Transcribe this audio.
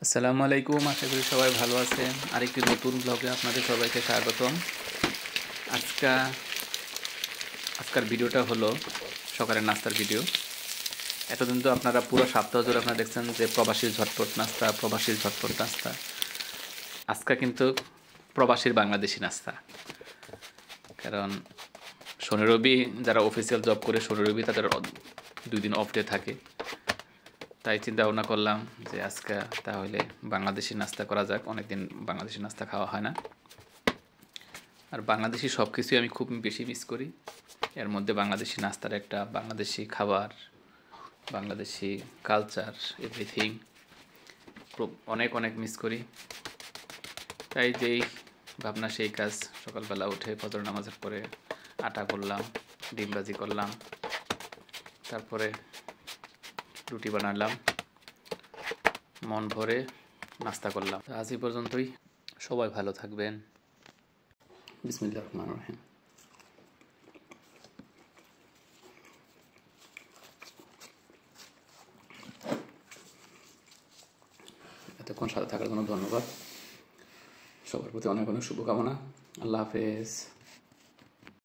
আসসালামু আলাইকুম, আশা করি সবাই ভালো আছেন। আরেকটি নতুন ব্লগে আপনাদের সবাইকে স্বাগতম। আজকের ভিডিওটা হলো সকালের নাস্তার ভিডিও। এতদিন তো আপনারা পুরো সপ্তাহ জুড়ে আপনারা দেখছেন যে প্রবাসীর ঝটপট নাস্তা। আজকে কিন্তু প্রবাসীর বাংলাদেশি নাস্তা। কারণ শনি রবি যারা অফিসিয়াল জব করে শনি রবি তাদের 2 দিন অফ ডে থাকে, তাই চিন্তা ভাবনা করলাম যে আজকে তাহলে বাংলাদেশি নাস্তা করা যাক। অনেকদিন বাংলাদেশি নাস্তা খাওয়া হয় না, আর বাংলাদেশি সব কিছুই আমি খুব বেশি মিস করি। এর মধ্যে বাংলাদেশি নাস্তার একটা, বাংলাদেশি খাবার, বাংলাদেশি কালচার, এভরিথিং অনেক অনেক মিস করি। তাই যেই ভাবনা সেই কাজ। সকালবেলা উঠে ফজর নামাজের পরে আটা করলাম, ডিম ভাজি করলাম, তারপরে রুটি বানালাম, মন ভরে নাস্তা করলাম। আজ এই পর্যন্তই। সবাই ভালো থাকবেন। বিসমিল্লাহির রহমানির রহিম। এতক্ষণ সাথে থাকার জন্য ধন্যবাদ। সবার প্রতি অনেক অনেক শুভকামনা। আল্লাহ হাফেজ।